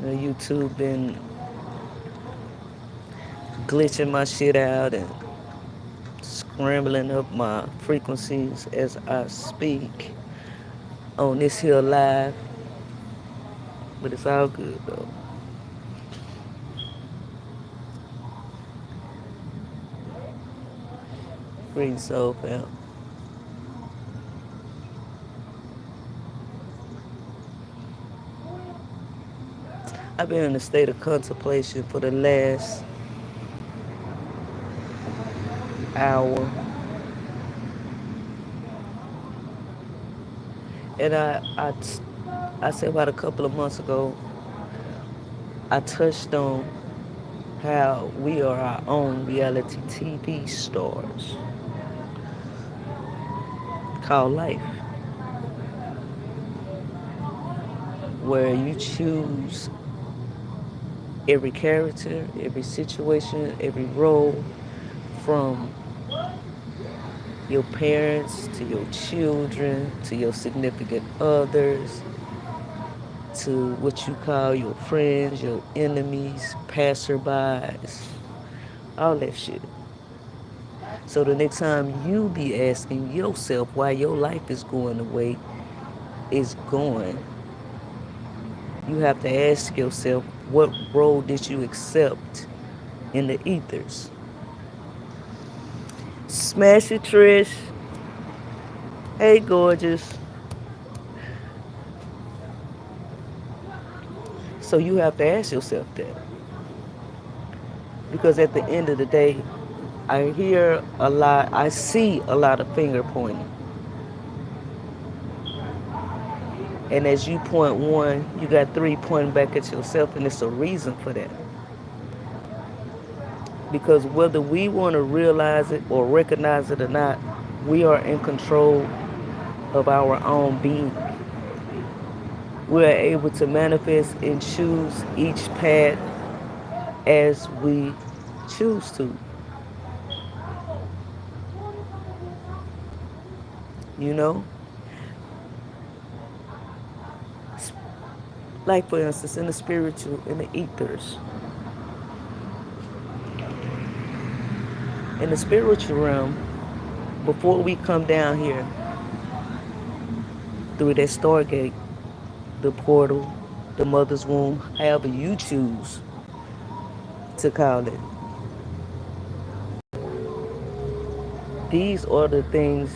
YouTube been glitching my shit out and scrambling up my frequencies as I speak on this here live, but it's all good though. Green Soul fam. I've been in a state of contemplation for the last hour, and I said about a couple of months ago, I touched on how we are our own reality TV stars called life, where you choose every character, every situation, every role, from your parents to your children to your significant others to what you call your friends, your enemies, passerbys, all that shit. So the next time you be asking yourself why your life is going the way it's going, you have to ask yourself, what role did you accept in the ethers? Smash it, Trish. Hey, gorgeous. So you have to ask yourself that. Because at the end of the day, I hear a lot, I see a lot of finger pointing. And as you point one, you got three pointing back at yourself, and it's a reason for that. Because whether we want to realize it or recognize it or not, we are in control of our own being. We are able to manifest and choose each path as we choose to. You know? Like, for instance, in the spiritual, in the ethers. In the spiritual realm, before we come down here through that stargate, the portal, the mother's womb, however you choose to call it, these are the things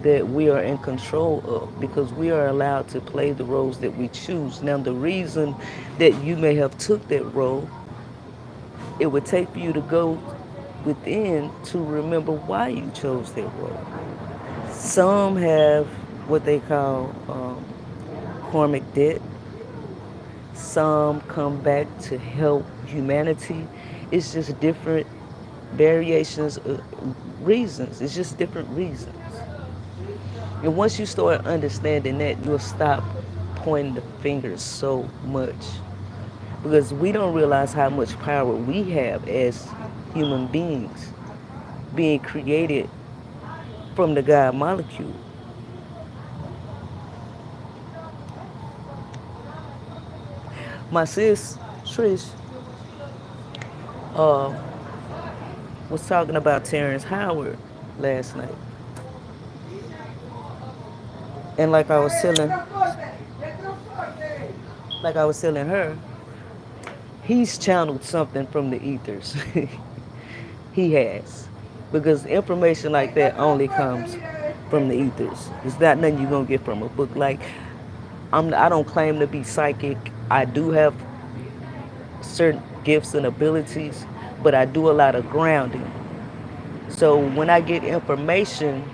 that we are in control of because we are allowed to play the roles that we choose. Now, the reason that you may have took that role, it would take for you to go within to remember why you chose that role. Some have what they call karmic debt. Some come back to help humanity. It's just different variations of reasons. It's just different reasons. And once you start understanding that, you'll stop pointing the fingers so much. Because we don't realize how much power we have as human beings being created from the God molecule. My sis, Trish, uh, was talking about Terrence Howard last night. And like I was telling her, he's channeled something from the ethers. He has. Because information like that only comes from the ethers. It's not nothing you're going to get from a book. Like, I don't claim to be psychic. I do have certain gifts and abilities, but I do a lot of grounding. So when I get information,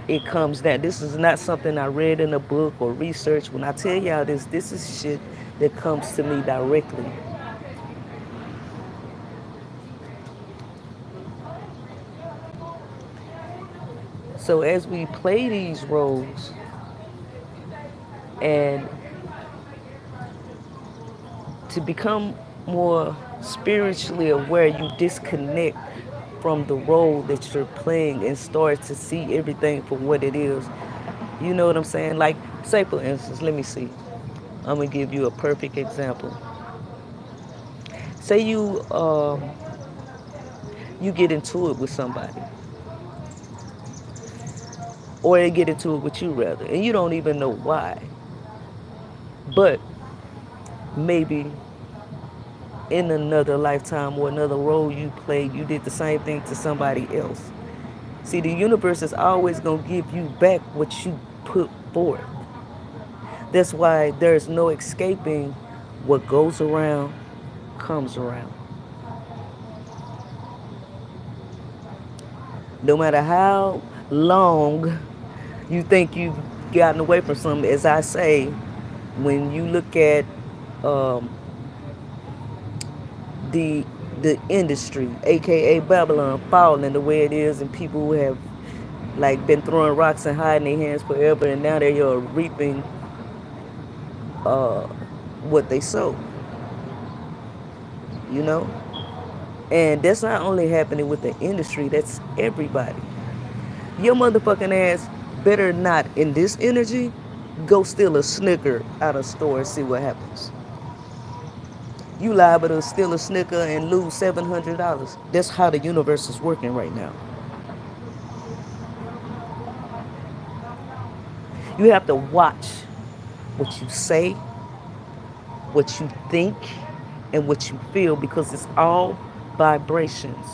it comes down. This is not something I read in a book or research. When I tell y'all this is shit that comes to me directly. So as we play these roles and to become more spiritually aware, you disconnect from the role that you're playing and start to see everything for what it is. You know what I'm saying? Like, say for instance, let me see. I'm gonna give you a perfect example. Say you get into it with somebody, or they get into it with you rather, and you don't even know why. But maybe in another lifetime or another role you played, you did the same thing to somebody else. See, the universe is always going to give you back what you put forth. That's why there's no escaping what goes around comes around. No matter how long you think you've gotten away from something, as I say, when you look at um, the the industry, aka Babylon, falling the way it is, and people who have like been throwing rocks and hiding their hands forever, and now they are reaping uh, what they sow. You know, and that's not only happening with the industry. That's everybody. Your motherfucking ass better not in this energy go steal a Snicker out of store and see what happens. You liable to steal a Snicker and lose $700. That's how the universe is working right now. You have to watch what you say, what you think, and what you feel because it's all vibrations.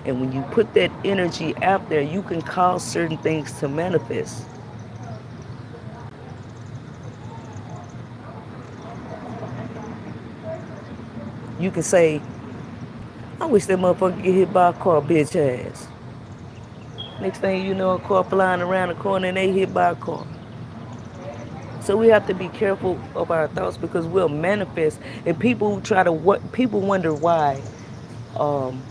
And when you put that energy out there, you can cause certain things to manifest. You can say, I wish that motherfucker get hit by a car, bitch ass. Next thing you know, a car flying around the corner and they hit by a car. So we have to be careful of our thoughts because we'll manifest. And people try to what people wonder why um,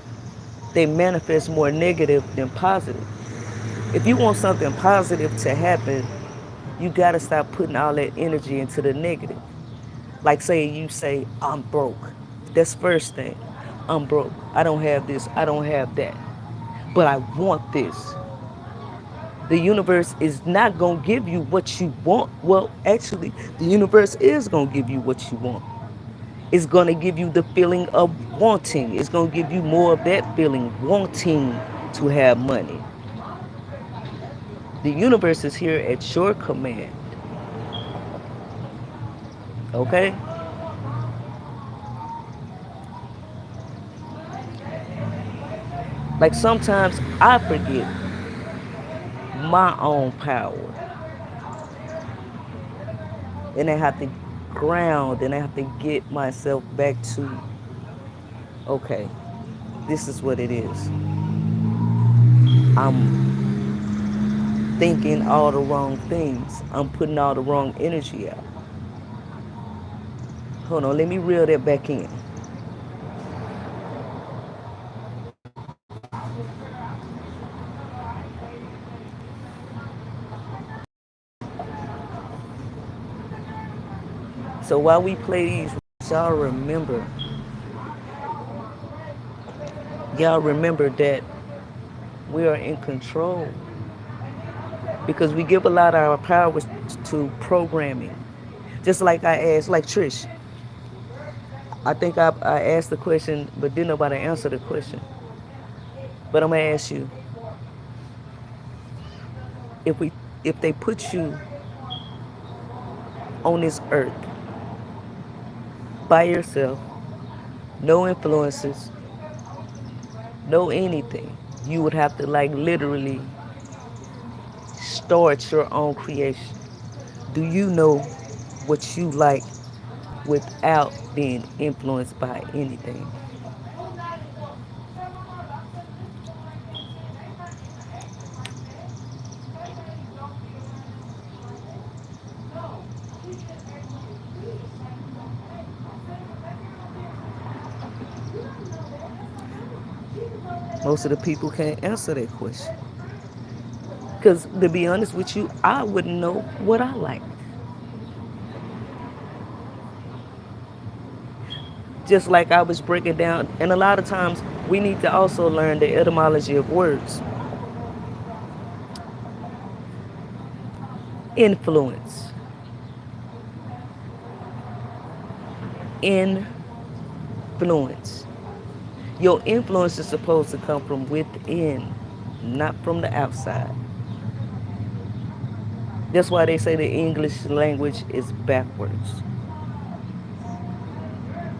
they manifest more negative than positive. If you want something positive to happen, you gotta stop putting all that energy into the negative. Like say you say, I'm broke. That's first thing. I'm broke. I don't have this. I don't have that. But I want this. The universe is not going to give you what you want. Well, actually, the universe is going to give you what you want. It's going to give you the feeling of wanting. It's going to give you more of that feeling, wanting to have money. The universe is here at your command. Okay? Like sometimes I forget my own power. And I have to ground and I have to get myself back to, okay, this is what it is. I'm thinking all the wrong things. I'm putting all the wrong energy out. Hold on, let me reel that back in. So while we play these, y'all remember that we are in control because we give a lot of our power to programming. Just like I asked, like Trish, I think I asked the question, but didn't nobody answer the question. But I'm gonna ask you, if we if they put you on this earth by yourself, no influences, no anything, you would have to like literally start your own creation. Do you know what you like without being influenced by anything? Most of the people can't answer that question. Because to be honest with you, I wouldn't know what I like. Just like I was breaking down, and a lot of times we need to also learn the etymology of words. Influence. Influence. influence. Your influence is supposed to come from within, not from the outside. That's why they say the English language is backwards.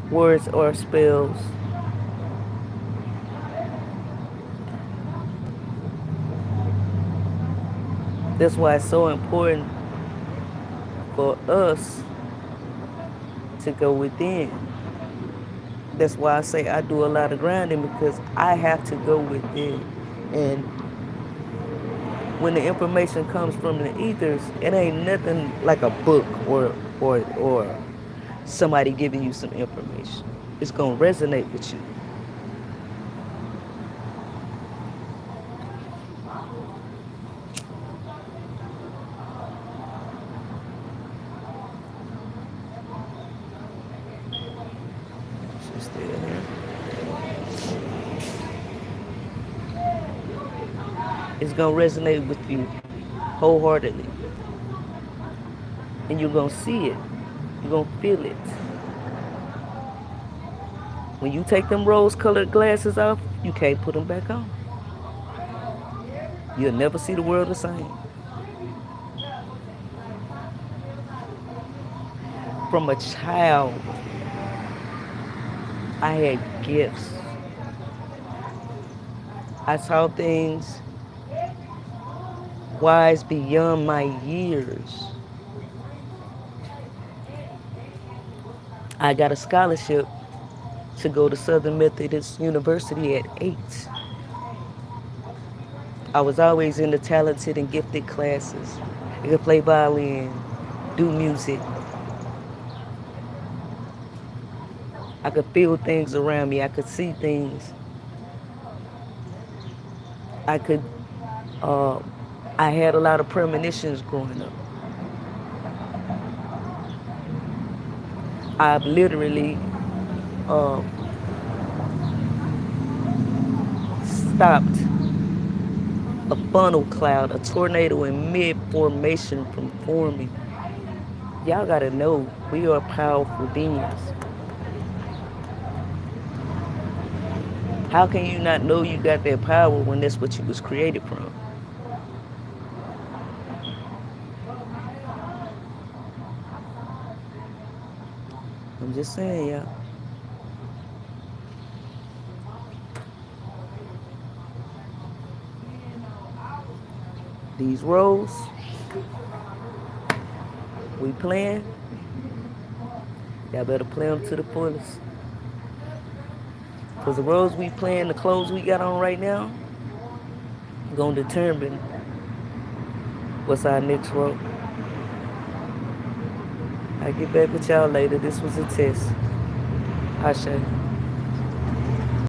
Words or spells. That's why it's so important for us to go within. That's why I say I do a lot of grinding, because I have to go within. And when the information comes from the ethers, it ain't nothing like a book or somebody giving you some information. It's gonna resonate with you. She's still here. It's gonna resonate with you wholeheartedly, and you're gonna see it. You're gonna feel it. When you take them rose-colored glasses off, you can't put them back on. You'll never see the world the same. From a child, I had gifts. I saw things wise beyond my years. I got a scholarship to go to Southern Methodist University at 8. I was always in the talented and gifted classes. I could play violin, do music. I could feel things around me. I could see things. I could, uh, I had a lot of premonitions growing up. I've literally uh, stopped a funnel cloud, a tornado in mid-formation from forming. Y'all gotta know, we are powerful beings. How can you not know you got that power when that's what you was created from? I'm just saying, y'all. These roles we playing, y'all better play them to the fullest. Because the roles we playing, the clothes we got on right now, gonna determine what's our next role. I'll get back with y'all later. This was a test. Ashe.